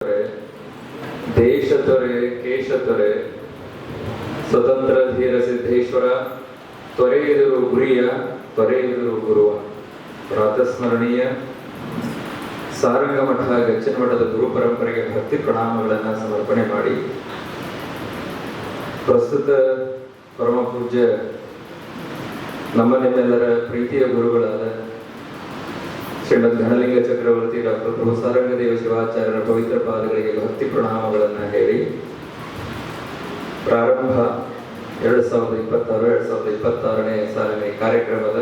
ದೊರೆ, ದೇಶ ದೊರೆ, ಕೇಶ ದೊರೆ, ಸ್ವತಂತ್ರ ಧೀರ ಸಿದ್ದೇಶ್ವರ, ತೊರೆಯುವುದು ಗುರಿಯ, ತೊರೆಯುವುದು ಗುರುವ. ಪ್ರಾತಸ್ಮರಣೀಯ ಸಾರಂಗ ಮಠ ಗಚ್ಚನ ಮಠದ ಗುರು ಪರಂಪರೆಗೆ ಭಕ್ತಿ ಪ್ರಣಾಮಗಳನ್ನು ಸಮರ್ಪಣೆ ಮಾಡಿ, ಪ್ರಸ್ತುತ ಪರಮ ಪೂಜ್ಯ ನಮ್ಮ ನಿಮ್ಮೆಲ್ಲರ ಪ್ರೀತಿಯ ಗುರುಗಳಾದ ಶ್ರೀಮದ್ ಘನಲಿಂಗ ಚಕ್ರವರ್ತಿ ಡಾಕ್ಟರ್ ಪ್ರಭು ಸಾರಂಗದೇವ ಶಿವಾಚಾರ್ಯರ ಪವಿತ್ರ ಪಾದಗಳಿಗೆ ಭಕ್ತಿ ಪ್ರಣಾಮಗಳನ್ನು ಹೇಳಿ ಪ್ರಾರಂಭ 2026-2026ನೇ ಸಾಲಿನ ಕಾರ್ಯಕ್ರಮದ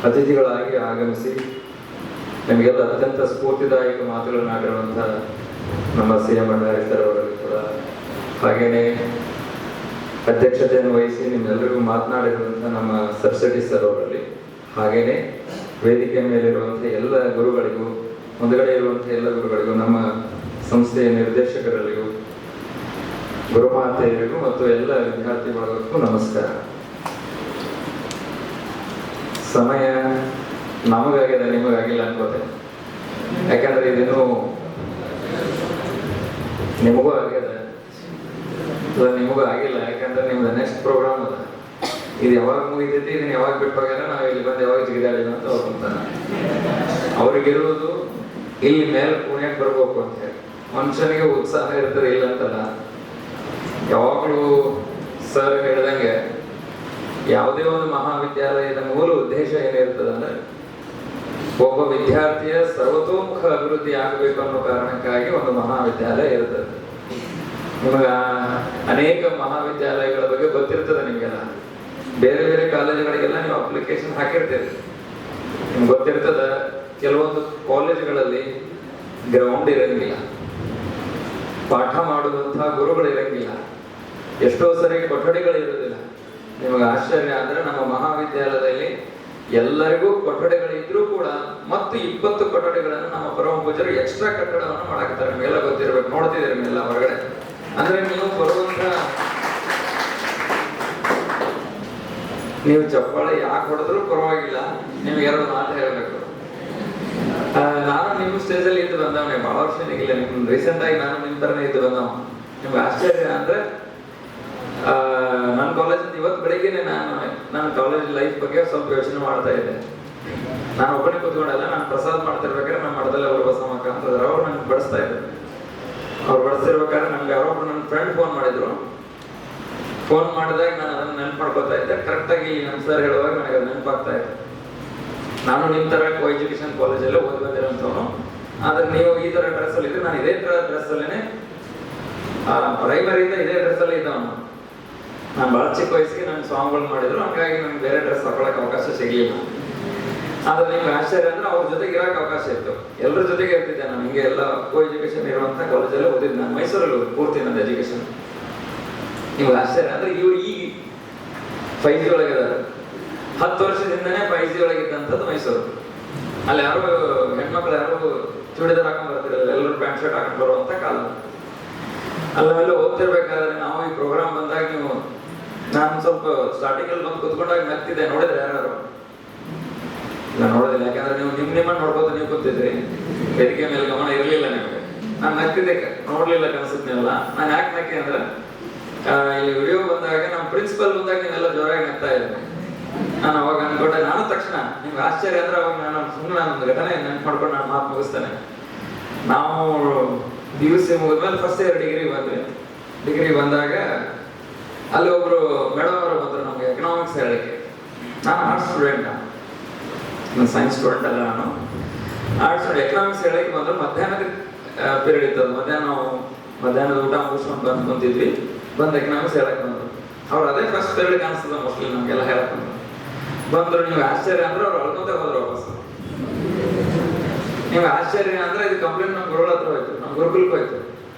ಅತಿಥಿಗಳಾಗಿ ಆಗಮಿಸಿ ನಮಗೆಲ್ಲ ಅತ್ಯಂತ ಸ್ಫೂರ್ತಿದಾಯಕ ಮಾತುಗಳನ್ನಾಡಿರುವಂತಹ ನಮ್ಮ CM ಭಂಡಾರಿ ಸರ್ ಅವರಲ್ಲಿ ಕೂಡ, ಹಾಗೇನೆ ಅಧ್ಯಕ್ಷತೆಯನ್ನು ವಹಿಸಿ ನಿಮ್ಮೆಲ್ಲರಿಗೂ ಮಾತನಾಡಿರುವಂತಹ ನಮ್ಮ ಸಬ್ಸಿಡಿ ಸರ್ ಅವರಲ್ಲಿ, ಹಾಗೇನೆ ವೇದಿಕೆ ಮೇಲಿರುವಂತಹ ಎಲ್ಲ ಗುರುಗಳಿಗೂ, ಮುಂದುಗಡೆ ಇರುವಂತಹ ಎಲ್ಲ ಗುರುಗಳಿಗೂ, ನಮ್ಮ ಸಂಸ್ಥೆಯ ನಿರ್ದೇಶಕರಲ್ಲಿಗೂ, ಗುರುಮಾತೆಯರಿಗೂ ಮತ್ತು ಎಲ್ಲ ವಿದ್ಯಾರ್ಥಿ ಬಳಗಕ್ಕೂ ನಮಸ್ಕಾರ. ಸಮಯ ನಮಗಾಗಿದೆ, ನಿಮಗಾಗಿಲ್ಲ ಅನ್ಕೋತೆ. ಯಾಕಂದ್ರೆ ಇದನ್ನು ನಿಮಗೂ ಆಗಿದೆ, ನಿಮಗೂ ಆಗಿಲ್ಲ. ಯಾಕಂದ್ರೆ ನಿಮ್ದು ನೆಕ್ಸ್ಟ್ ಪ್ರೋಗ್ರಾಮ್ ಅದ. ಇದು ಯಾವಾಗ ಮುಗಿತೈತಿ, ಇದನ್ನ ಯಾವಾಗ ಬಿಟ್ಟು ಹೋಗ್ಯಾರ, ನಾವು ಇಲ್ಲಿ ಬಂದು ಯಾವಾಗ ಜಿಗಿದಾಡಿಲ್ಲ ಅಂತ ಅವ್ರು ಅಂತಾನೆ. ಅವ್ರಿಗಿರುವುದು ಇಲ್ಲಿ ಮೇಲೆ ಪುಣ್ಯಕ್ಕೆ ಬರ್ಬೇಕು ಅಂತ ಹೇಳಿ. ಮನುಷ್ಯನಿಗೆ ಉತ್ಸಾಹ ಇರ್ತದೆ, ಇಲ್ಲ ಅಂತಲ್ಲ. ಯಾವಾಗಲೂ ಸರ್ ಹೇಳ್ದಂಗೆ ಯಾವುದೇ ಒಂದು ಮಹಾವಿದ್ಯಾಲಯದ ಮೂಲ ಉದ್ದೇಶ ಏನಿರ್ತದೆ ಅಂದ್ರೆ ಒಬ್ಬ ವಿದ್ಯಾರ್ಥಿಯ ಸರ್ವತೋಮುಖ ಅಭಿವೃದ್ಧಿ ಆಗಬೇಕು ಅನ್ನೋ ಕಾರಣಕ್ಕಾಗಿ ಒಂದು ಮಹಾವಿದ್ಯಾಲಯ ಇರ್ತದೆ. ನಿಮಗ ಅನೇಕ ಮಹಾವಿದ್ಯಾಲಯಗಳ ಬಗ್ಗೆ ಗೊತ್ತಿರ್ತದೆ. ನಿಮಗೆಲ್ಲ ಬೇರೆ ಬೇರೆ ಕಾಲೇಜುಗಳಿಗೆಲ್ಲ ನೀವು ಅಪ್ಲಿಕೇಶನ್ ಹಾಕಿರ್ತೀರಿ, ನಿಮ್ಗೆ ಗೊತ್ತಿರ್ತದ. ಕೆಲವೊಂದು ಕಾಲೇಜುಗಳಲ್ಲಿ ಗ್ರೌಂಡ್ ಇರಂಗಿಲ್ಲ, ಪಾಠ ಮಾಡುವಂತಹ ಗುರುಗಳು ಇರಂಗಿಲ್ಲ, ಎಷ್ಟೋ ಸರಿ ಕೊಠಡಿಗಳು ಇರುವುದಿಲ್ಲ. ನಿಮಗೆ ಆಶ್ಚರ್ಯ ಅಂದ್ರೆ ನಮ್ಮ ಮಹಾವಿದ್ಯಾಲಯದಲ್ಲಿ ಎಲ್ಲರಿಗೂ ಕೊಠಡಿಗಳಿದ್ರೂ ಕೂಡ ಮತ್ತು 20 ಕೊಠಡಿಗಳನ್ನು ನಮ್ಮ ಪರಮ ಪೂಜರು ಎಕ್ಸ್ಟ್ರಾ ಕಟ್ಟಡವನ್ನು ಮಾಡಾಕ್ತಾರೆ. ನಿಮಗೆಲ್ಲ ಗೊತ್ತಿರ್ಬೇಕು, ನೋಡ್ತಿದ್ದೀರಿ ನಿಮ್ಮೆಲ್ಲ ಹೊರಗಡೆ. ಅಂದ್ರೆ ನೀವು ಚಪ್ಪಾಳೆ ಯಾಕೆ ಹೊಡೆದ್ರು ಪರವಾಗಿಲ್ಲ, ನಿಮ್ಗೆ 2 ಮಾತು ಹೇಳ್ಬೇಕು. ನಾನು ನಿಮ್ಮ ಸ್ಟೇಜಲ್ಲಿ ಇದ್ದು ಬಂದವನೇ, ಬಹಳ ವರ್ಷ ಇಲ್ಲ, ನಿಮ್ ರೀಸೆಂಟ್ ಆಗಿ ನಾನು ನಿಮ್ ತರನೇ ಇದ್ದು ಬಂದವ. ನಿಮ್ಗೆ ಆಶ್ಚರ್ಯ ಅಂದ್ರೆ ನನ್ನ ಕಾಲೇಜಿಂದ ಇವತ್ತು ಬೆಳಿಗ್ಗೆನೆ ನನ್ನ ಕಾಲೇಜ್ ಲೈಫ್ ಬಗ್ಗೆ ಸ್ವಲ್ಪ ಯೋಚನೆ ಮಾಡ್ತಾ ಇದ್ದೆ. ನಾನು ಒಬ್ಬನೇ ಕೂತ್ಕೊಂಡಲ್ಲ, ನಾನು ಪ್ರಸಾದ್ ಮಾಡ್ತಿರ್ಬೇಕಾದ್ರೆ ನಮ್ಮ ಮಠದಲ್ಲಿ ಅವರು ಬಸಮಕ್ಕ ಅಂತಂದ್ರೆ ಅವ್ರು ನನ್ಗೆ ಬಡಿಸ್ತಾ ಇದ್ರು. ಅವ್ರು ಬಡಿಸ್ತಿರ್ಬೇಕಾದ್ರೆ ನಮ್ಗೆ ಯಾರೊಬ್ರು ನನ್ನ ಫ್ರೆಂಡ್ ಫೋನ್ ಮಾಡಿದ್ರು. ಫೋನ್ ಮಾಡಿದಾಗ ನಾನು ಅದನ್ನ ನೆನಪು ಮಾಡ್ಕೊತಾ ಇದ್ದೆ. ಕರೆಕ್ಟಾಗಿ ನಮ್ಮ ಸರ್ ಹೇಳುವಾಗ ನನಗೆ ಅದು ನೆನಪಾಗ್ತಾ ಇತ್ತು. ನಾನು ನಿಮ್ಮ ತರ ಕೋ ಎಜುಕೇಶನ್ ಕಾಲೇಜಲ್ಲೇ ಓದಿ ಬಂದಿರೋಂಥವನು. ಆದ್ರೆ ನೀವು ಈ ತರ ಡ್ರೆಸ್ ಅಲ್ಲಿ ಇದ್ರೆ, ನಾನು ಇದೇ ತರ ಡ್ರೆಸ್ ಅಲ್ಲೇನೆ ಪ್ರೈಮರಿಯಿಂದ ಇದೇ ಡ್ರೆಸ್ ಅಲ್ಲಿ ಇದ್ದವನು. ನಾನು ಬಹಳ ಚಿಕ್ಕ ವಯಸ್ಸಿಗೆ ನನ್ನ ಸ್ವಾಮಿಗಳು ಮಾಡಿದ್ರು, ಹಂಗಾಗಿ ನನ್ಗೆ ಬೇರೆ ಡ್ರೆಸ್ ಹಾಕೊಳಕ್ ಅವಕಾಶ ಸಿಗ್ಲಿಲ್ಲ. ಆದ್ರೆ ನಿಮ್ಗೆ ಆಶ್ಚರ್ಯ ಅಂದ್ರೆ ಅವ್ರ ಜೊತೆಗೆ ಇರಕ್ ಅವಕಾಶ ಇತ್ತು, ಎಲ್ಲರ ಜೊತೆಗೆ ಇರ್ತಿದ್ದೆ ನಾನು. ಹಿಂಗೆ ಎಲ್ಲ ಕೋ ಎಜುಕೇಶನ್ ಇರುವಂತ ಕಾಲೇಜಲ್ಲೇ ಓದಿದ್ದೆ ನಾನು. ಮೈಸೂರಲ್ಲಿ ಪೂರ್ತಿ ನನ್ನ ಎಜುಕೇಶನ್. ನಿಮ್ಗೆ ಆಶ್ಚರ್ಯ ಅಂದ್ರೆ ಇವ್ರು ಈಗ 5G ಒಳಗಿದ್ದಾರೆ. 10 ವರ್ಷದಿಂದನೇ 5G ಒಳಗಿದ್ದಂಥದ್ದು ಮೈಸೂರು. ಅಲ್ಲಿ ಯಾರು ಹೆಣ್ಮಕ್ಳು ಯಾರು ಚೂಡಿದಾರ್ ಹಾಕೊಂಡ್ ಬರ್ತಿರಲಿಲ್ಲ, ಎಲ್ಲರೂ ಪ್ಯಾಂಟ್ ಶರ್ಟ್ ಹಾಕೊಂಡ್ ಬರುವಂತ ಕಾಲ. ಅಲ್ಲೆಲ್ಲ ಓದ್ತಿರ್ಬೇಕಾದ್ರೆ ನಾವು ಈ ಪ್ರೋಗ್ರಾಮ್ ಬಂದಾಗ ನಾನು ಸ್ವಲ್ಪ ಸ್ಟಾರ್ಟಿಂಗ್ ಅಲ್ಲಿ ಬಂದು ಕುತ್ಕೊಂಡಾಗ ನಗ್ತಿದ್ದೆ. ನೋಡಿದ್ರೆ ಯಾರು? ನಾನು ನೋಡೋದಿಲ್ಲ, ಯಾಕಂದ್ರೆ ನೀವು ನಿಮ್ಮನ್ನ ನೋಡ್ಬೋದು, ನೀವು ಕೂತಿದ್ರಿ, ವೇದಿಕೆ ಮೇಲೆ ಗಮನ ಇರಲಿಲ್ಲ ನಿಮಗೆ. ನಾನು ನಗ್ತಿದ್ದೆ, ನೋಡ್ಲಿಲ್ಲ ಕನಸುತ್ತೇನಲ್ಲ. ನಾನು ಯಾಕೆ ನಕ್ಕಿ ಅಂದ್ರೆ ಇಲ್ಲಿ ವಿಡಿಯೋ ಬಂದಾಗ ನಮ್ಮ ಪ್ರಿನ್ಸಿಪಲ್ ಬಂದಾಗ ನೀವೆಲ್ಲ ಜೋರಾಗಿ ನಗ್ತಾ ಇದ್ದೆ. ನಾನು ಅವಾಗ ಅನ್ಕೊಂಡೆ, ನಾನು ತಕ್ಷಣ ನಿಮ್ಗೆ ಆಶ್ಚರ್ಯ ಅಂದ್ರೆ ಅವಾಗ ಸುಮ್ಮನೆ ಒಂದು ಘಟನೆ ನೆನ್ಪು ಮಾಡ್ಕೊಂಡು ನಾನು ಮಾತು ಮುಗಿಸ್ತೇನೆ. ನಾವು PUC ಮುಗಿದ್ಮೇಲೆ ಫಸ್ಟ್ ಇಯರ್ ಡಿಗ್ರಿ ಬಂದಾಗ ಅಲ್ಲಿ ಒಬ್ರು ಮೇಡಮ್ ಅವರು ಬಂದ್ರು ನಮ್ಗೆ ಎಕನಾಮಿಕ್ಸ್ ಹೇಳಕ್ಕೆ. ನಾನು ಆರ್ಟ್ಸ್ ಸ್ಟೂಡೆಂಟ್, ನಾನು ಸೈನ್ಸ್ ಸ್ಟೂಡೆಂಟ್ ಅಲ್ಲ, ನಾನು ಆರ್ಟ್ಸ್ ಸ್ಟೂಡೆಂಟ್. ಎಕನಾಮಿಕ್ಸ್ ಹೇಳಕ್ಕೆ ಬಂದ್ರು. ಮಧ್ಯಾಹ್ನದ ಪೀರಿಯಡ್ ಇತ್ತು, ಮಧ್ಯಾಹ್ನದ ಊಟ ಮುಗಿಸ್ಕೊಂಡು ಬಂದಿದ್ವಿ. ಬಂದು ಎಕನಾಮಿಕ್ಸ್ ಹೇಳಕ್ ಬಂದ್ರು. ಅವ್ರು ಅದೇ ಫಸ್ಟ್ ಪೀರಿಯಡ್ ಕಾಣಿಸ್ತದ ಮೋಸ್ಟ್ಲಿ ನಮ್ಗೆಲ್ಲ ಹೇಳಕ್ ಬಂದ್ರು. ನೀವು ಆಶ್ಚರ್ಯ ಅಂದ್ರೆ ಅವ್ರು ಅಳ್ಕೊಂತ ಹೋದ್ರು ವಾಪಸ್. ನಿಮ್ಗೆ ಆಶ್ಚರ್ಯ ಅಂದ್ರೆ ಇದು ಕಂಪ್ಲೇಂಟ್ ನಮ್ಮ ಗುರುಗಳ ಹತ್ರ ಹೋಯ್ತು, ನಮ್ಮ ಗುರುಕುಲಕ್ಕೆ ಹೋಯ್ತು.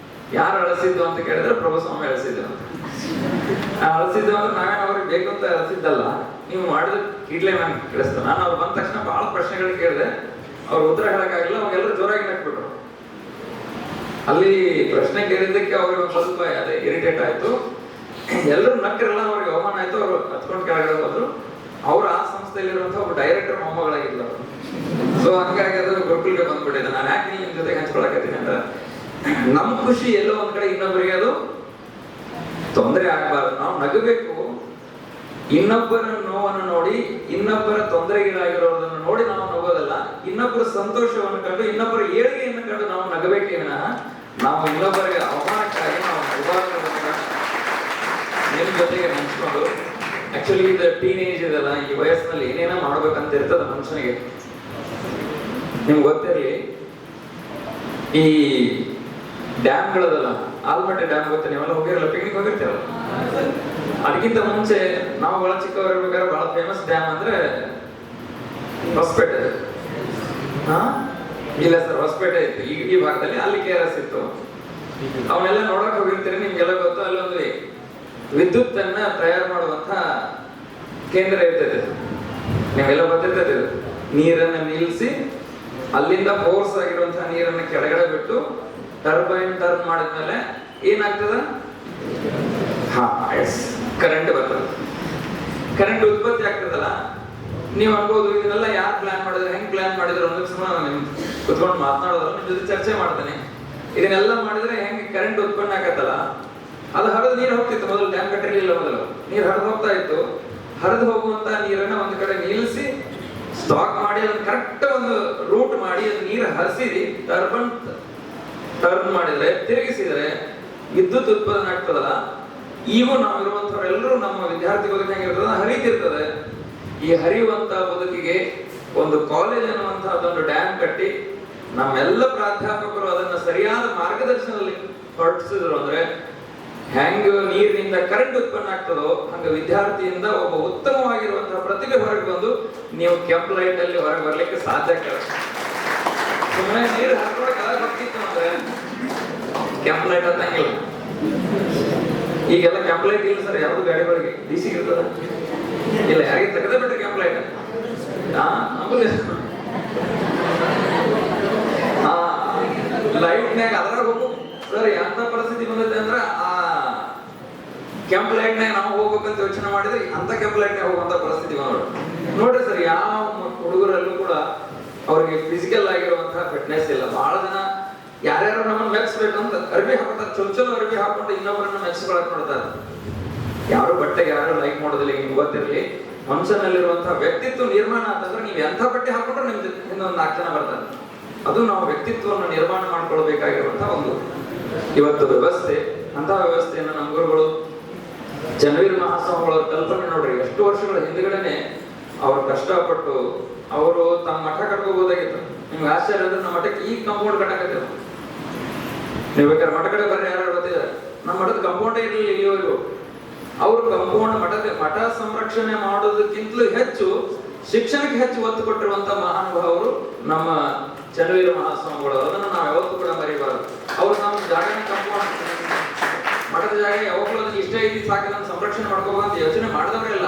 ಯಾರು ಅಳಿಸಿದ್ದು ಅಂತ ಕೇಳಿದ್ರೆ ಪ್ರಭು ಸ್ವಾಮಿ ಅಳಿಸಿದ್ದು ಅಂತ. ಅಳಿಸಿದ್ದು ಅಂದ್ರೆ ನಾವೇನು ಅವ್ರಿಗೆ ಬೇಕು ಅಂತ ಅಳಿಸಿದ್ದಲ್ಲ, ನೀವು ಮಾಡಿದ ಕೀಡ್ಲೆ ನಾನು ಕೇಳಿಸ್ತು. ನಾನು ಅವ್ರು ಬಂದ ತಕ್ಷಣ ಬಹಳ ಪ್ರಶ್ನೆಗಳು ಕೇಳಿದೆ, ಅವ್ರು ಉತ್ತರ ಹೇಳಕ್ಕಾಗಿಲ್ಲ. ಅವಾಗೆಲ್ಲರೂ ಜೋರಾಗಿ ನಕ್ಬಿಟ್ರು. ಅಲ್ಲಿ ಪ್ರಶ್ನೆ ಕೇಳಿದ್ದಕ್ಕೆ ಅವ್ರಿಗೆ ಒಂದು ಸ್ವಲ್ಪ ಅದೇ ಇರಿಟೇಟ್ ಆಯ್ತು. ಎಲ್ಲರೂ ನಕ್ಕರೆಲ್ಲ ಅವ್ರಿಗೆ ಅವಮಾನ ಆಯ್ತು. ಅವ್ರು ಹತ್ಕೊಂಡು ಕೆಳಗಡೆ ಹೋದ್ರು. ಅವ್ರು ಆ ಸಂಸ್ಥೆ ಸಂಸ್ಥೆಯಲ್ಲಿರುವಂತಹ ಒಬ್ಬ ಡೈರೆಕ್ಟರ್ ಮೊಮ್ಮಗಳಾಗಿದ್ಲು. ಸೊ ಹಂಗಾಗಿ ಅದು ಗುರುಕುಲ್ಗೆ ಬಂದ್ಬಿಟ್ಟಿದೆ. ನಾನು ಯಾಕೆ ನಿಮ್ ಜೊತೆಗೆ ಹಂಚ್ಕೊಳಕತ್ತೀನಿ ಅಂದ್ರೆ, ನಮ್ ಖುಷಿ ಎಲ್ಲೋ ಒಂದ್ ಕಡೆ ಇನ್ನೊಬ್ಬರಿಗೆ ಅದು ತೊಂದರೆ ಆಗ್ಬಾರ್ದು. ನಾವು ನಗಬೇಕು. ಇನ್ನೊಬ್ಬರ ನೋವನ್ನು ನೋಡಿ, ಇನ್ನೊಬ್ಬರ ತೊಂದರೆಗೀಡಾಗಿರೋದನ್ನು ನೋಡಿ ನಾವು ನಗೋದಲ್ಲ. ಇನ್ನೊಬ್ಬರ ಸಂತೋಷವನ್ನು ಕಂಡು, ಇನ್ನೊಬ್ಬರ ಏಳಿಗೆಯನ್ನು ಕಂಡು ನಾವು ನಗಬೇಕೇ ವಿನಃ ನಾವು ಇನ್ನೊಬ್ಬರಿಗೆ ಅವಮಾನಕ್ಕಾಗಿ ನಾವು ನಗಬಾರದು. ನಿಮ್ ಜೊತೆಗೆ ಹಂಚ್ಕೊಂಡು, ಆಕ್ಚುಲಿ ಇದು ಟೀನೇಜ್ ಇದೆಲ್ಲ, ಈ ವಯಸ್ಸಿನಲ್ಲಿ ಏನೇನೋ ಮಾಡ್ಬೇಕಂತ ಇರ್ತದ ಮನುಷ್ಯನಿಗೆ. ನಿಮ್ಗೆ ಗೊತ್ತಿರ್ಲಿ, ಈ ಡ್ಯಾಮ್ಗಳದಲ್ಲ, ಆಲ್ಮಟ್ಟಿ ಡ್ಯಾಮ್ ಗೊತ್ತ, ನೀವೆಲ್ಲ ಹೋಗಿರಲ್ಲ, ಪಿಕ್ನಿಕ್ ಹೋಗಿರ್ತೀರಲ್ಲ. ಅದಕ್ಕಿಂತ ಮುಂಚೆ ನಾವು ಬಹಳ ಚಿಕ್ಕವರಿರ್ಬೇಕಾದ್ರೆ ಬಹಳ ಫೇಮಸ್ ಡ್ಯಾಮ್ ಅಂದ್ರೆ ಹೊಸಪೇಟೆ. ಇಲ್ಲ ಸರ್, ಹೊಸಪೇಟೆ ಇತ್ತು ಈ ಭಾಗದಲ್ಲಿ, ಅಲ್ಲಿ KRS ಇತ್ತು. ಅವನ್ನೆಲ್ಲ ನೋಡಕ್ ಹೋಗಿರ್ತೀರಿ, ನಿಮ್ಗೆಲ್ಲ ಗೊತ್ತು. ಅಲ್ಲೊಂದು ವಿದ್ಯುತ್ ಅನ್ನ ತಯಾರು ಮಾಡುವಂತ ಕೇಂದ್ರ ಇರ್ತದೆ, ನಿಮ್ಗೆಲ್ಲ ಗೊತ್ತಿರ್ತದೆ. ನೀರನ್ನ ನಿಲ್ಲಿಸಿ ಅಲ್ಲಿಂದ ಫೋರ್ಸ್ ಆಗಿರುವಂತಹ ನೀರನ್ನ ಕೆಳಗಡೆ ಬಿಟ್ಟು ಟರ್ಬೈನ್ ಟರ್ನ್ ಮಾಡಿದ್ಮೇಲೆ ಏನಾಗ್ತದ? ಕರೆಂಟ್ ಬರ್ತದೆ. ಕರೆಂಟ್ ಉತ್ಪತ್ತಿ ಆಗ್ತದಲ್ಲ. ನೀವು ಅನ್ಬೋದು, ಇದನ್ನೆಲ್ಲ ಯಾರು ಪ್ಲಾನ್ ಮಾಡಿದ್ರೆ, ಹೆಂಗ್ ಪ್ಲಾನ್ ಮಾಡಿದ್ರು ಅನ್ನೋದು ಸುಮ್ಮನೆ ನಿಮ್ ಕುತ್ಕೊಂಡು ಮಾತನಾಡೋದ್ರ ನಿಮ್ ಜೊತೆ ಚರ್ಚೆ ಮಾಡ್ತಾನೆ. ಇದನ್ನೆಲ್ಲ ಮಾಡಿದ್ರೆ ಹೆಂಗ್ ಕರೆಂಟ್ ಉತ್ಪನ್ನ ಆಗತ್ತಲ್ಲ, ಅದು ಹರಿದು ನೀರು ಹೋಗ್ತಿತ್ತು. ಮೊದಲು ಡ್ಯಾಮ್ ಕಟ್ಟಿರ್ಲಿಲ್ಲ, ಮೊದಲು ನೀರು ಹರಿದು ಹೋಗ್ತಾ ಇತ್ತು. ಹರಿದು ಹೋಗುವಂತ ನೀರನ್ನ ಒಂದ್ ಕಡೆ ನಿಲ್ಲಿಸಿ ಸ್ಟಾಕ್ ಮಾಡಿ ಅದನ್ನ ಕರೆಕ್ಟ್ ಒಂದು ರೂಟ್ ಮಾಡಿ ಅದು ನೀರು ಹರಿಸಿರಿ ಟರ್ನ್ ಮಾಡಿದ್ರೆ, ತಿರುಗಿಸಿದ್ರೆ ವಿದ್ಯುತ್ ಉತ್ಪಾದನೆ ಆಗ್ತದಲ್ಲ. ಈಗ ನಾವಿರುವಂತವರೆಲ್ಲರೂ ನಮ್ಮ ವಿದ್ಯಾರ್ಥಿ ಬದುಕು ಹೆಂಗಿರ್ತದ, ಹರಿತಿರ್ತದೆ. ಈ ಹರಿಯುವಂತ ಬದುಕಿಗೆ ಒಂದು ಕಾಲೇಜ್ ಅನ್ನುವಂತಹದ್ದೊಂದು ಡ್ಯಾಮ್ ಕಟ್ಟಿ ನಮ್ಮೆಲ್ಲ ಪ್ರಾಧ್ಯಾಪಕರು ಅದನ್ನ ಸರಿಯಾದ ಮಾರ್ಗದರ್ಶನದಲ್ಲಿ ಹೊರಟಿಸಿದ್ರು ಅಂದ್ರೆ, ಹೆಂಗ ನೀರಿನಿಂದ ಕರೆಂಟ್ ಉತ್ಪನ್ನ ಆಗ್ತದೋ ಹಂಗ ವಿದ್ಯಾರ್ಥಿಯಿಂದ ಒಬ್ಬ ಉತ್ತಮವಾಗಿರುವಂತಹ ಪ್ರತಿಭೆ ಹೊರಗೆ ಬಂದು ನೀವು ಕೆಂಪ್ ಲೈಟ್ ಅಲ್ಲಿ ಹೊರಗೆ ಬರ್ಲಿಕ್ಕೆ ಸಾಧ್ಯ ಆಗ್ತದೆ. ಸುಮ್ಮನೆ ನೀರು ಹಾಕೊಂಡು ಕಲರ್ ಹೋಗ್ತಿತ್ತು ಅಂದ್ರೆ ಕೆಂಪ್ ಲೈಟ್ ಹತ್ತಂಗಿಲ್ಲ. ಈಗೆಲ್ಲ ಕೆಂಪ್ ಲೈಟ್ ಇಲ್ಲ ಸರ್, ಯಾವ್ದು ಗಾಡಿಗಳಿಗೆ DC ಇರ್ತದ ಇಲ್ಲ, ಯಾರಿಗೆ ತೆಗೆದ ಬಿಟ್ರೆ ಕೆಂಪ್ ಲೈಟ್. ಲೈಟ್ನ್ಯಾಗ ಅದ್ರಾಗ ಹೋಗು ಸರ್, ಎಂತ ಪರಿಸ್ಥಿತಿ ಬಂದೈತೆ ಅಂದ್ರ ಆ ಕೆಂಪ್ ಲೈಟ್ನಾಗ ನಾವು ಹೋಗ್ಬೇಕಂತ ಯೋಚನೆ ಮಾಡಿದ್ರೆ ಅಂತ ಕೆಂಪ್ ಲೈಟ್ನಾಗ ಹೋಗುವಂತ ಪರಿಸ್ಥಿತಿ ನೋಡ್ರಿ ಸರ್. ಯಾವ ಹುಡುಗರಲ್ಲೂ ಕೂಡ ಅವ್ರಿಗೆ ಫಿಸಿಕಲ್ ಆಗಿರುವಂತಹ ಫಿಟ್ನೆಸ್ ಇಲ್ಲ. ಬಹಳ ಜನ ಯಾರ್ಯಾರು ನಮ್ಮನ್ನ ಮೆಚ್ಬೇಕು ಅಂತ ಅರ್ಬಿ ಹಾಕೋತಾರೆ, ಚೊಚ್ಚಲು ಅರ್ಬಿ ಹಾಕೊಂಡು ಇನ್ನೊಬ್ಬರನ್ನ ಮೆಚ್ಕೊಳಕ್ ನೋಡ್ತಾರೆ. ಯಾರು ಬಟ್ಟೆಗೆ ಯಾರು ಲೈಕ್ ಮಾಡೋದಿಲ್ಲ. ನಿಮ್ಗೆ ಗೊತ್ತಿರ್ಲಿ, ಮನುಷ್ಯನಲ್ಲಿರುವಂತಹ ವ್ಯಕ್ತಿತ್ವ ನಿರ್ಮಾಣ ಅಂತಂದ್ರೆ ನೀವು ಎಂಥ ಬಟ್ಟೆ ಹಾಕೊಂಡ್ರೆ ನಿಮ್ದು ಇನ್ನೊಂದು 4 ಜನ ಬರ್ತಾರೆ. ಅದು ನಾವು ವ್ಯಕ್ತಿತ್ವವನ್ನು ನಿರ್ಮಾಣ ಮಾಡ್ಕೊಳ್ಬೇಕಾಗಿರುವಂತಹ ಒಂದು ಇವತ್ತು ವ್ಯವಸ್ಥೆ. ಅಂತಹ ವ್ಯವಸ್ಥೆಯನ್ನು ನಮ್ಮ ಗುರುಗಳು ಚನ್ನವೀರ ಮಹಾಸ್ವಾಮಿಗಳ ಕಲ್ಪನೆ ನೋಡ್ರಿ, ಎಷ್ಟು ವರ್ಷಗಳ ಹಿಂದ್ಗಡೆನೆ ಅವ್ರು ಕಷ್ಟಪಟ್ಟು ಅವರು ತಮ್ಮ ಮಠ ಕಟ್ಕೋಬಹುದಾಗಿತ್ತು. ನಿಮ್ಗೆ ಆಶ್ಚರ್ಯ ಅಂದ್ರೆ ನಮ್ಮ ಮಠಕ್ಕೆ ಈಗ ಕಾಂಪೌಂಡ್ ಕಟ್ಟಕತ್ತಿದ್ರು. ನೀವು ಬೇಕಾದ್ರೆ ಮಠ ಕಡೆ ಬರ್ರಿ, ಯಾರು ಗೊತ್ತಿದ್ದಾರೆ, ನಮ್ಮ ಮಠದ ಕಾಂಪೌಂಡೇ ಇರಲಿಲ್ಲ ಇಲ್ಲಿವರೆಗೂ. ಅವರು ಕಾಂಪೌಂಡ್ ಮಠ ಸಂರಕ್ಷಣೆ ಮಾಡೋದಕ್ಕಿಂತಲೂ ಹೆಚ್ಚು ಶಿಕ್ಷಣಕ್ಕೆ ಹೆಚ್ಚು ಒತ್ತು ಕೊಟ್ಟಿರುವಂತ ಮಹಾನುಭಾವರು ನಮ್ಮ ಚನ್ನವೀರ ಮಹಾಸ್ವಾಮಿಗಳು. ಅದನ್ನು ನಾವು ಯಾವತ್ತೂ ಕೂಡ ಮರಿಬಾರದು. ಅವ್ರು ನಮ್ಮ ಜಾಗನ ಕಾಂಪೌಂಡ್ ಮಠದ ಜಾಗ ಯಾವಾಗಲೂ ಅದಕ್ಕೆ ಇಷ್ಟ ಐತಿ, ಸಾಕು ನಾನು ಸಂರಕ್ಷಣೆ ಮಾಡ್ಕೋಬೇಕಂತ ಯೋಚನೆ ಮಾಡಿದವರೆಲ್ಲ.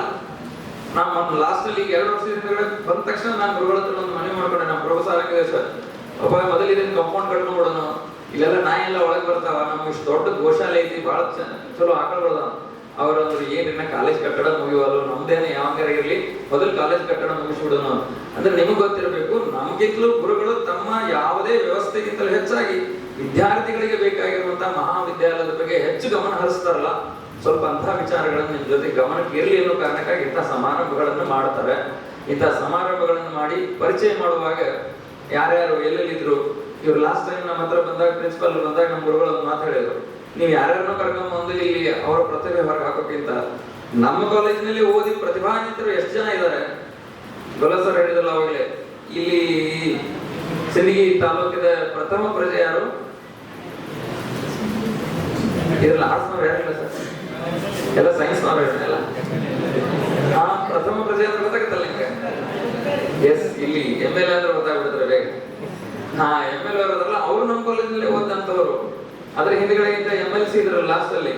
ನಾನು ಲಾಸ್ಟ್ ಅಲ್ಲಿ 2 ವರ್ಷದಿಂದ ಬಂದ ತಕ್ಷಣ ನಾನು ಗುರುಗಳ ಹತ್ರ ಒಂದು ಮನೆ ಮಾಡ್ಕೊಂಡೆ. ನಮ್ಮ ಪ್ರೊಫೆಸರ್ ಆಗಿದೆ ಸರ್, ಒಬ್ಬ ಮೊದಲು ಇದನ್ನ ಕಾಂಪೌಂಡ್ ಕಟ್ಕೊಂಡ್ಬಿಡೋಣ, ಇಲ್ಲೆಲ್ಲ ನಾಯಿ ಎಲ್ಲ ಒಳಗೆ ಬರ್ತಾವ, ನಮ್ಗೆ ಇಷ್ಟು ದೊಡ್ಡ ಗೋಶಾಲೆ ಐತಿ, ಬಹಳ ಚಲೋ ಆಕಳ್ಗಳದ. ಅವರಂದ್ರು ಏನಿನ್ನ ಕಾಲೇಜ್ ಕಟ್ಟಡ ಮುಗಿಯುವಲ್ಲ, ನಮ್ದೇನೆ ಯಾವಾಗ ಇರ್ಲಿ, ಮೊದಲು ಕಾಲೇಜ್ ಕಟ್ಟಡ ಮುಗಿಸ್ಬಿಡೋಣ ಅಂದ್ರೆ. ನಿಮಗೆ ಗೊತ್ತಿರಬೇಕು, ನಮ್ಗಿಂತಲೂ ಗುರುಗಳು ತಮ್ಮ ಯಾವುದೇ ವ್ಯವಸ್ಥೆಗಿಂತಲೂ ಹೆಚ್ಚಾಗಿ ವಿದ್ಯಾರ್ಥಿಗಳಿಗೆ ಬೇಕಾಗಿರುವಂತಹ ಮಹಾವಿದ್ಯಾಲಯದ ಬಗ್ಗೆ ಹೆಚ್ಚು ಗಮನ ಹರಿಸ್ತಾರಲ್ಲ. ಸ್ವಲ್ಪ ಅಂತಹ ವಿಚಾರಗಳನ್ನು ನಿಮ್ ಜೊತೆ ಗಮನಕ್ಕೆ ಇರಲಿ ಅನ್ನೋ ಕಾರಣಕ್ಕಾಗಿ ಇಂತಹ ಸಮಾರಂಭಗಳನ್ನು ಮಾಡ್ತಾರೆ. ಇಂತಹ ಸಮಾರಂಭಗಳನ್ನು ಮಾಡಿ ಪರಿಚಯ ಮಾಡುವಾಗ ಯಾರ್ಯಾರು ಎಲ್ಲೆಲ್ಲಿದ್ರು. ಇವ್ರು ಲಾಸ್ಟ್ ಟೈಮ್ ನಮ್ಮ ಹತ್ರ ಬಂದಾಗ, ಪ್ರಿನ್ಸಿಪಲ್ ಬಂದಾಗ ನಮ್ಮ ಗುರುಗಳು ಮಾತು ಹೇಳಿದ್ರು, ನೀವು ಯಾರ್ಯಾರನ್ನೋ ಕರ್ಕೊಂಡ್ಬಂದು ಇಲ್ಲಿ ಅವರ ಪ್ರತಿಭೆ ಹೊರಗೆ ಹಾಕೋಕ್ಕಿಂತ ನಮ್ಮ ಕಾಲೇಜಿನಲ್ಲಿ ಓದಿ ಪ್ರತಿಭಾನ್ವಿತರು ಎಷ್ಟು ಜನ ಇದ್ದಾರೆ. ಗೊಲ್ಲ ಸರ್ ಹೇಳಿದಲ್ಲ ಅವಾಗಲೇ, ಇಲ್ಲಿ ಸಿಂದಗಿ ತಾಲೂಕಿನ ಪ್ರಥಮ ಪ್ರಜೆ ಯಾರು? ಇದ್ರಲ್ಲಿ ಆರ್ಟ್ಸ್ನವ್ರು ಯಾರಿಲ್ಲ ಸರ್, ಎಲ್ಲ ಸೈನ್ಸ್ನವ್ರು ಹೇಳಿದ್ರಲ್ಲ. ಪ್ರಥಮ ಪ್ರಜೆ ಅಂದ್ರೆ ಗೊತ್ತಾಗುತ್ತಲ್ಲ ನಿಮ್ಗೆ? ಎಸ್, ಇಲ್ಲಿ MLA ಅಂದ್ರೆ ಗೊತ್ತಾಗ್ಬಿಡ್ತಾರೆ ಬೇಗ. MLA ಅವರಲ್ಲ, ಅವರು ನಮ್ಮ ಕಾಲೇಜಿನಲ್ಲಿ ಓದಂತವ್ರು. ಅದ್ರ ಹಿಂದ್ಗಡೆಯಿಂದ MLC ಇದ್ರಲ್ಲ ಲಾಸ್ಟ್ ಅಲ್ಲಿ,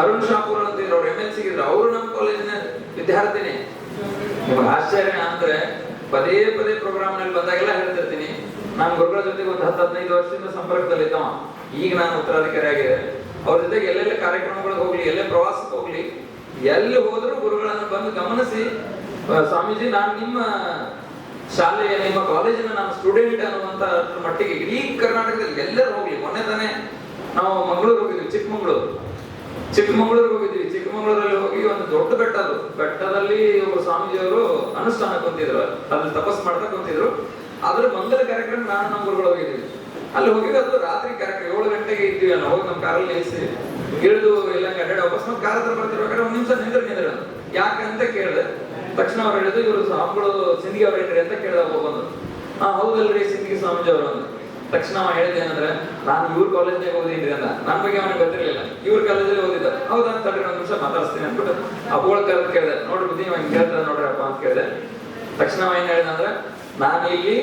ಅರುಣ್ ಶಾಪೂರ್ ಅಂತ ಇದ್ರು, ಅವ್ರು MLC ಇದ್ರು. ಅವರು ನಮ್ಮ ಕಾಲೇಜಿನ ವಿದ್ಯಾರ್ಥಿನಿ. ನಿಮ್ಗೆ ಆಶ್ಚರ್ಯ ಅಂದ್ರೆ ಪದೇ ಪದೇ ಪ್ರೋಗ್ರಾಮ್ ನಲ್ಲಿ ಬಂದಾಗೆಲ್ಲ ಹೇಳ್ತಿರ್ತೀನಿ, ನಾನು ಗುರುಗಳ ಜೊತೆಗೆ ಒಂದು 10-15 ವರ್ಷದಿಂದ ಸಂಪರ್ಕದಲ್ಲಿ ಇದ್ದವ. ಈಗ ನಾನು ಉತ್ತರಾಧಿಕಾರಿ ಆಗಿದೆ. ಅವ್ರ ಜೊತೆಗೆ ಎಲ್ಲೆಲ್ಲ ಕಾರ್ಯಕ್ರಮಗಳಿಗೆ ಹೋಗ್ಲಿ, ಎಲ್ಲೇ ಪ್ರವಾಸಕ್ಕೆ ಹೋಗ್ಲಿ, ಎಲ್ಲಿ ಹೋದ್ರು ಗುರುಗಳನ್ನು ಬಂದು ಗಮನಿಸಿ ಸ್ವಾಮೀಜಿ ನಾನು ನಿಮ್ಮ ಶಾಲೆಯ ನಿಮ್ಮ ಕಾಲೇಜಿನ ನಾನು ಸ್ಟೂಡೆಂಟ್ ಅನ್ನುವಂತ ಮಟ್ಟಿಗೆ ಇಡೀ ಕರ್ನಾಟಕದಲ್ಲಿ ಎಲ್ಲರೂ ಹೋಗ್ಲಿ. ಮೊನ್ನೆ ತಾನೇ ನಾವು ಮಂಗಳೂರು ಹೋಗಿದ್ವಿ, ಚಿಕ್ಕಮಗಳೂರಿಗೆ ಹೋಗಿದ್ವಿ. ಚಿಕ್ಕಮಗಳೂರಲ್ಲಿ ಹೋಗಿ ಒಂದು ದೊಡ್ಡ ಬೆಟ್ಟ, ಅದು ಬೆಟ್ಟದಲ್ಲಿ ಒಬ್ಬರು ಸ್ವಾಮೀಜಿಯವರು ಅನುಷ್ಠಾನ ಕುಂತಿದ್ರು, ಅಲ್ಲಿ ತಪಸ್ ಮಾಡ್ತಾ ಕುಂತಿದ್ರು. ಅದ್ರ ಮಂಗಲ ಕಾರ್ಯಕ್ರಮ ನಾನು ನಮ್ಮ ಗುರುಗಳು ಹೋಗಿದ್ವಿ. ಅಲ್ಲಿ ಹೋಗಿದ್ದು ಅದು ರಾತ್ರಿ ಕಾರ್ಯಕ್ರಮ 7 ಗಂಟೆಗೆ ಇದ್ವಿ. ನಾವು ಹೋಗಿ ನಮ್ಮ ಕಾರಲ್ಲಿ ನಿಲ್ಲಿಸಿ ಇಳಿದು ಎಲ್ಲ ಅಡ್ಡಾಡಿ ವಾಪಸ್ ಮತ್ತೆ ಕಾರ್ ಹತ್ರ ಬರ್ತಿರ್ಬೇಕಾದ್ರೆ ಒಂದ್ ನಿಮಿಷ ನಿಂದ್ರ ಯಾಕಂತ ಕೇಳಿದೆ. ತಕ್ಷಣ ಅವ್ರು ಹೇಳಿದ್ರು ಇವರು ಸ್ವಾಮಿಗಳು ಸಿಂದಗಿ ಅವ್ರೇನ್ರಿ ಅಂತ ಕೇಳಿದ. ಬಂದು ಹೌದಲ್ರಿ ಸಿಂದಗಿ ಸ್ವಾಮೀಜಿ ಅವರು ಅಂತ. ತಕ್ಷಣ ಅವ ಹೇಳಿದೆ ಏನಂದ್ರೆ ನಾನು ಇವ್ರ ಕಾಲೇಜ್ನಾಗ ಓದಿದ್ರಿ ಅಂತ. ನನ್ನ ಬಗ್ಗೆ ಅವನಿಗೆ ಗೊತ್ತಿರಲಿಲ್ಲ. ಇವ್ರ ಕಾಲೇಜಲ್ಲಿ ಓದಿದ್ದ. ಹೌದಾ ತಡ್ರಿ ಒಂದ್ ನಿಮಿಷ ಮಾತಾಡಿಸ್ತೀನಿ ಅಂದ್ಬಿಟ್ಟು ಅಪ್ಪಗಳ ಕರೆದು ಕೇಳಿದೆ, ನೋಡ್ರಿ ಬುದ್ಧಿ ಹಿಂಗೆ ಕೇಳ್ತದೆ ನೋಡ್ರಿ ಅಪ್ಪ ಅಂತ ಕೇಳಿದೆ. ತಕ್ಷಣ ಅವ ಏನ್ ಹೇಳಿದ ಅಂದ್ರೆ, ನಾನು ಇಲ್ಲಿ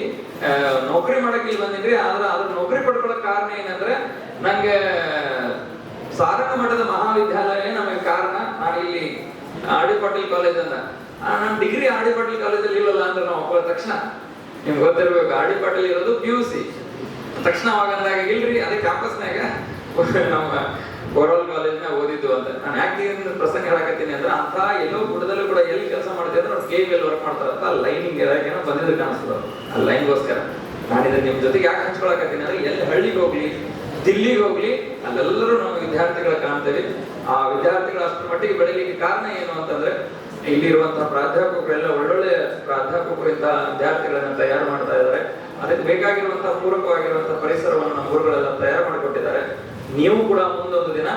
ನೌಕರಿ ಮಾಡಕ್ ಇಲ್ಲಿ ಬಂದಿದ್ರಿ, ಆದ್ರೆ ಅದ್ರ ನೌಕರಿ ಪಡ್ಕೊಳ್ಳೋಕ್ ಕಾರಣ ಏನಂದ್ರೆ ನಂಗೆ ಸಾರಂಗ ಮಠದ ಮಹಾವಿದ್ಯಾಲಯ ನಮಗೆ ಕಾರಣ. ನಾನು ಇಲ್ಲಿ ಆರ್.ಡಿ. ಪಾಟೀಲ್ ಕಾಲೇಜ್ ಅಂತ ನಾನು ಡಿಗ್ರಿ ಆರ್.ಡಿ. ಪಾಟೀಲ್ ಕಾಲೇಜಲ್ಲಿ ಇಲ್ಲಲ್ಲ ಅಂದ್ರೆ ನಾವು ಒಬ್ಬ ತಕ್ಷಣ ನಿಮ್ಗೆ ಗೊತ್ತಿರ್ಬೇಕು ಆರ್.ಡಿ. ಪಾಟೀಲ್ ಇರೋದು PUC. ತಕ್ಷಣ ಅವಾಗ ಅಂದಾಗ ಇಲ್ರಿ ಅದೇ ಕ್ಯಾಂಪಸ್ನಾಗ ನಮ್ಮ ಬೋರ್ವೆಲ್ ಕಾಲೇಜ್ನಾಗ ಓದಿದ್ದು ಅಂತ. ನಾನು ಯಾಕೆ ಪ್ರಸಂಗ ಹೇಳಕತ್ತೀನಿ ಅಂದ್ರೆ, ಅಂತ ಎಲ್ಲೋ ಗುಡ್ಡದಲ್ಲೂ ಕೂಡ ಎಲ್ಲಿ ಕೆಲಸ ಮಾಡ್ತೀವಿ ಅಂದ್ರೆ ಅವ್ರು KVL ವರ್ಕ್ ಮಾಡ್ತಾರಂತ ಲೈನಿಂಗ್ ಏನೋ ಬಂದಿದ್ದು ಕಾಣಿಸ್ತದ. ಆ ಲೈನ್ಗೋಸ್ಕರ ನಾನು ಇದನ್ನ ನಿಮ್ ಜೊತೆಗೆ ಯಾಕೆ ಹಂಚ್ಕೊಳಕತ್ತೀನಿ ಅಂದ್ರೆ, ಎಲ್ಲಿ ಹಳ್ಳಿಗೆ ಹೋಗ್ಲಿ ದಿಲ್ಲಿಗೆ ಹೋಗ್ಲಿ ಅಲ್ಲೆಲ್ಲರೂ ನಮ್ಮ ವಿದ್ಯಾರ್ಥಿಗಳ ಕಾಣ್ತೇವೆ. ಆ ವಿದ್ಯಾರ್ಥಿಗಳ ಅಷ್ಟರ ಮಟ್ಟಿಗೆ ಬೆಳಲಿಕ್ಕೆ ಕಾರಣ ಏನು ಅಂತಂದ್ರೆ, ಇಲ್ಲಿರುವಂತಹ ಪ್ರಾಧ್ಯಾಪಕರೆಲ್ಲ ಒಳ್ಳೊಳ್ಳೆ ಪ್ರಾಧ್ಯಾಪಕರು ಇಂತಹ ವಿದ್ಯಾರ್ಥಿಗಳನ್ನ ತಯಾರು ಮಾಡ್ತಾ ಇದ್ದಾರೆ. ಅದಕ್ಕೆ ಬೇಕಾಗಿರುವಂತಹ ಪೂರಕವಾಗಿರುವಂತಹ ಪರಿಸರವನ್ನು ನಮ್ಮ ಊರುಗಳೆಲ್ಲ ತಯಾರು ಮಾಡಿಕೊಟ್ಟಿದ್ದಾರೆ. ನೀವು ಕೂಡ ಮುಂದೊಂದು ದಿನ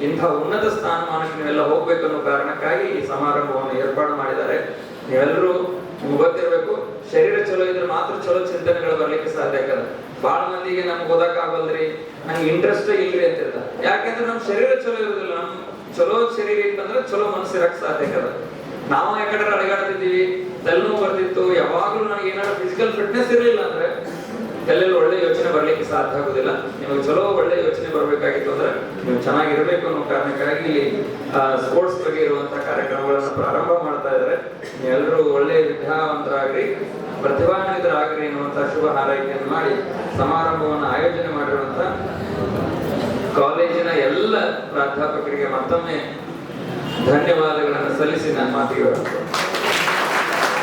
ಇಂತಹ ಉನ್ನತ ಸ್ಥಾನಮಾನಕ್ಕೆ ನೀವೆಲ್ಲ ಹೋಗ್ಬೇಕು ಅನ್ನೋ ಕಾರಣಕ್ಕಾಗಿ ಈ ಸಮಾರಂಭವನ್ನು ಏರ್ಪಾಡು ಮಾಡಿದ್ದಾರೆ. ನೀವೆಲ್ಲರೂ ನಿಮ್ಗೆ ಗೊತ್ತಿರ್ಬೇಕು, ಶರೀರ ಚಲೋ ಇದ್ರೆ ಮಾತ್ರ ಚಲೋ ಚಿಂತನೆಗಳು ಬರ್ಲಿಕ್ಕೆ ಸಾಧ್ಯ ಆಗಲ್ಲ. ಬಹಳ ಮಂದಿಗೆ ನಮ್ಗೆ ಓದಕ್ ಆಗಲ್ರಿ, ನಂಗೆ ಇಂಟ್ರೆಸ್ಟ್ ಇಲ್ರಿ ಅಂತ ಹೇಳ್ತಾರೆ. ಯಾಕೆಂದ್ರೆ ನಮ್ ಶರೀರ ಚಲೋ ಇರುದಿಲ್ಲ. ನಮ್ ಚಲೋ ಶರೀರ ಇತ್ತಂದ್ರೆ ಚಲೋ ಮನಸ್ಸಿರಕ್ ಸಾಧ್ಯ ಆಗಲ್ಲ. ನಾವು ಯಾಕಡೆ ಅಡಗಾಡ್ತಿದ್ದೀವಿ, ತಲೆನೋವು ಬರ್ತಿತ್ತು, ಯಾವಾಗ್ಲೂ ನನಗೆ ಏನಾದ್ರು ಫಿಸಿಕಲ್ ಫಿಟ್ನೆಸ್ ಇರಲಿಲ್ಲ ಅಂದ್ರೆ ಎಲ್ಲೆಲ್ಲ ಒಳ್ಳೆ ಯೋಚನೆ ಬರ್ಲಿಕ್ಕೆ ಸಾಧ್ಯ ಆಗುದಿಲ್ಲ. ನಿಮಗೆ ಚಲೋ ಒಳ್ಳೆ ಯೋಚನೆ ಬರ್ಬೇಕಾಗಿತ್ತು ಅಂದ್ರೆ ನೀವು ಚೆನ್ನಾಗಿರ್ಬೇಕು ಅನ್ನೋ ಕಾರಣಕ್ಕಾಗಿ ಇಲ್ಲಿ ಸ್ಪೋರ್ಟ್ಸ್ ಬಗ್ಗೆ ಇರುವಂತಹ ಕಾರ್ಯಕ್ರಮಗಳನ್ನ ಪ್ರಾರಂಭ ಮಾಡ್ತಾ ಇದ್ದಾರೆ. ನೀವೆಲ್ಲರೂ ಒಳ್ಳೆ ವಿದ್ಯಾವಂತರಾಗ್ರಿ, ಪ್ರತಿಭಾನ್ವಿತರಾಗ್ರಿ ಎನ್ನುವಂತಹ ಶುಭ ಹಾರೈಕೆಯನ್ನು ಮಾಡಿ ಸಮಾರಂಭವನ್ನು ಆಯೋಜನೆ ಮಾಡಿರುವಂತಹ ಕಾಲೇಜಿನ ಎಲ್ಲ ಪ್ರಾಧ್ಯಾಪಕರಿಗೆ ಮತ್ತೊಮ್ಮೆ ಧನ್ಯವಾದಗಳನ್ನು ಸಲ್ಲಿಸಿ ನಾನು ಮಾತಿಗೆ